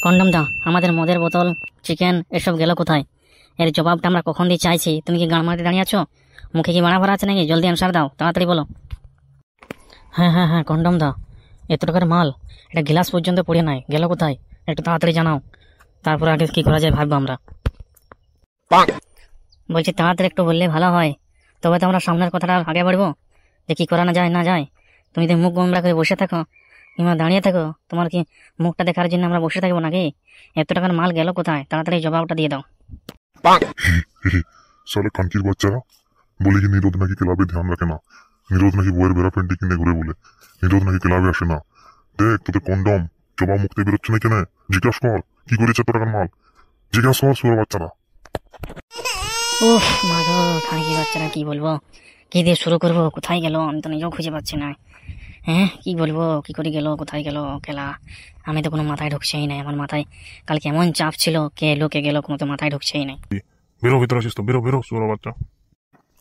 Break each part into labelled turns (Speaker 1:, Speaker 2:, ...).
Speaker 1: Condom দা, আমাদের মদের বোতল, চিকেন এসব গেল কোথায়? এর জবাবটা আমরা কখন দিয়ে চাইছি, তুমি কি গান মারতে দাঁড়িয়ে আছো? মুখে কি মারা ভরা আছে নাকি? জলদি অ্যান্সার দাও, তাড়াতাড়ি বলো। হ্যাঁ হ্যাঁ হ্যাঁ কন্ডম দা, এত টাকার মাল, এটা গ্লাস পর্যন্ত পড়ে নাই, গেল কোথায়? একটু তাড়াতাড়ি জানাও, তারপর আগে কি করা যায় ভাববো আমরা। বলছি তাড়াতাড়ি একটু বললে ভালো হয়, তবে তো আমরা সামনের কথাটা আগে বাড়বো, যে কি করা না যায় না যায়। তুমি যদি মুখ গোমরা করে বসে থাকো কিংবা দাঁড়িয়ে থাকো, তোমার কি মুখটা দেখার জন্য আমরা বসে থাকবো নাকি? এত টাকার মাল গেল কোথায়? তাড়াতাড়ি জবাবটা দিয়ে দাও।
Speaker 2: সালে কানকির বাচ্চারা বলে কি নিরোধ নাকি ক্লাবে ধ্যান রাখে না, নিরোধ নাকি বইয়ের বেড়া প্যান্টি কিনে ঘুরে বলে, নিরোধ নাকি ক্লাবে আসে না। দেখ তোদের কন্ডম জবাব মুক্তি বেরোচ্ছে না কেন? জিজ্ঞাসা কর কি করেছে এত টাকার মাল, জিজ্ঞাসা কর সুর বাচ্চারা।
Speaker 1: উফ মা গো, খানকি বাচ্চারা কি বলবো, কি দিয়ে শুরু করবো, কোথায় গেল আমি তো নিজেও খুঁজে পাচ্ছি না। হ্যাঁ কি বলবো, কি করে গেল, কোথায় গেল খেলা, আমি তো কোনো মাথায় ঢুকছেই নাই। আমার মাথায় কালকে এমন চাপ ছিল, কে এলো কে গেল কোনো তো মাথায় ঢুকছেই নাই।
Speaker 2: বেরো ভিতরে আছিস তো, বেরো বেরো সুর বাচ্চা,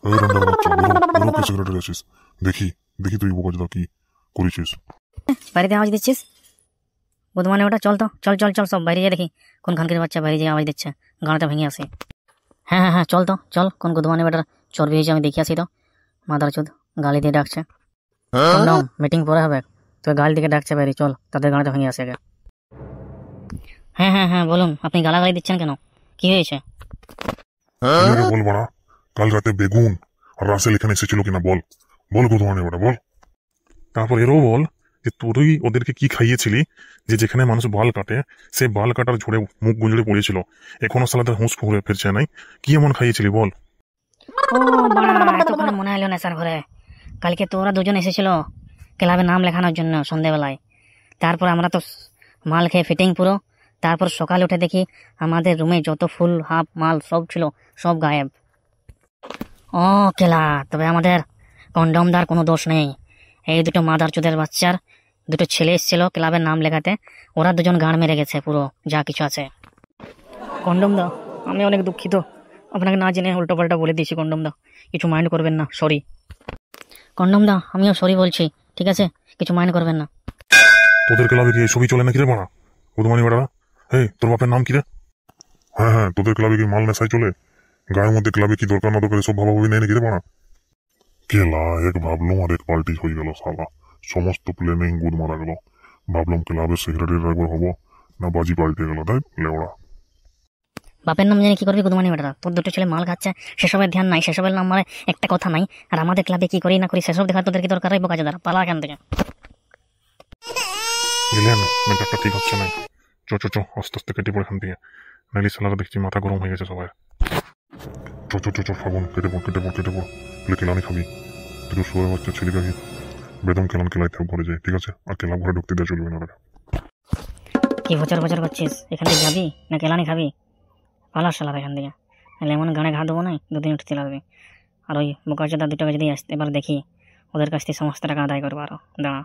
Speaker 2: এই রান্নার বাচ্চা বেরো বেরো, কে সেক্রেটারি আছিস? দেখি দেখি তুই বোকাচোদা কি করেছিস।
Speaker 1: বাড়িতে আওয়াজ দিচ্ছিস বুধমানে, ওটা চল তো, চল চল চল, সব বাইরে গিয়ে দেখি কোন খানকির বাচ্চা বাইরে যে আওয়াজ দিচ্ছে, গানটা ভেঙে আসে। হ্যাঁ হ্যাঁ হ্যাঁ চল তো, চল কোন গুদমানে বেটার চর্বি হয়েছে আমি দেখি আসি তো। মাদার চোদ গালি দিয়ে ডাকছে, মিটিং পরে হবে, তো গালি দিকে ডাকছে বাইরে, চল তাদের গানটা ভেঙে আসে আগে। হ্যাঁ হ্যাঁ হ্যাঁ বলুন, আপনি গালাগালি দিচ্ছেন কেন, কি হয়েছে?
Speaker 2: বল বাড়া, কাল রাতে বেগুন আর রাসেল এখানে এসেছিল কিনা বল, বল গুদমানে বেটা বল। তারপর এরও বল যে তুই ওদেরকে কি খাইয়েছিলি, যে যেখানে মানুষ বাল কাটে সে বাল কাটার ঝুড়ে মুখ গুঞ্জড়ে পড়েছিল, এখনো সালাদের হুঁশ ফুঁড়ে ফিরছে নাই, কি এমন খাইয়েছিলি বল।
Speaker 1: ও বাড়া, এতক্ষণে মনে হলো নেশার ঘরে। কালকে তো ওরা দুজন এসেছিল ক্লাবে নাম লেখানোর জন্য সন্ধেবেলায়, তারপর আমরা তো মাল খেয়ে ফিটিং পুরো। তারপর সকালে উঠে দেখি আমাদের রুমে যত ফুল হাফ মাল সব ছিল, সব গায়েব। ও কেলা, তবে আমাদের কন্ডমদার কোনো দোষ নেই। এই দুটো মাদার চোদের বাচ্চার দুটো ছেলে এসেছিল ক্লাবের নাম লেখাতে, ওরা দুজন গান মেরে গেছে পুরো যা কিছু আছে। কন্ডমদা, আমি অনেক দুঃখিত, আপনাকে না জেনে উল্টো পাল্টা বলে দিয়েছি। কন্ডমদা কিছু মাইন্ড করবেন না, সরি। কন্ডমদা আমিও সরি বলছি, ঠিক আছে, কিছু মাইন্ড করবেন না।
Speaker 2: তোদের ক্লাবে কি ছবি চলে নাকি রে বাড়া গুদমানি বেটা? এই তোর বাপের নাম কি রে? হ্যাঁ হ্যাঁ, তোদের ক্লাবে কি মাল নেশায় চলে? গায়ের মধ্যে ক্লাবে কি দরকার না দরকার সব ভাবাভাবি নেই নাকি রে বাড়া? কেলা এক ভাবলুম আর এক পাল্টি হয়ে গেল সালা, সমস্ত প্ল্যানিং গুদ মারা গেল। ভাবলাম ক্লাবের সেক্রেটারি একবার হবো, না বাজি পাল্টে গেল। তাই লেওড়া,
Speaker 1: বাপের নাম জেনে কি করবি গুদমানি বেটা? তোর দুটো ছেলে মাল খাচ্ছে, সেসবের ধ্যান নাই, সেসবের নাম মানে একটা কথা নাই, আর আমাদের ক্লাবে কি করি না করি সেসব দেখার তোদের কি দরকার? বোকা চোদারা, পালা এখান থেকে।
Speaker 2: বুঝলেন মেন্টারটা ঠিক হচ্ছে না। চো চো চো আস্তে আস্তে কেটে পড়ে এখান থেকে, নাইলে সালারা দেখছি মাথা গরম হয়ে গেছে সবাই। চো চো চো চো ফাগুন, কেটে পড় কেটে পড় কেটে পড়, বলে কেলানি খাবি তুই? শুয়ে হচ্ছে ছেলেটাকে বেদম কেলান কেলাইতে ঘরে যায়, ঠিক আছে? আর কেলা ঘরে ঢুকতে দেওয়া চলবে না।
Speaker 1: কি বছর বছর করছিস? এখান থেকে যাবি না কেলানি খাবি? পালা শালার এখান থেকে, নাহলে এমন গানে ঘা দেবো না, দুদিন উঠতে লাগবে। আর ওই বোকা চোদা দুটোকে যদি আসতে এবার দেখি, ওদের কাছ থেকে সমস্ত টাকা আদায় করবো আরো, দাঁড়া।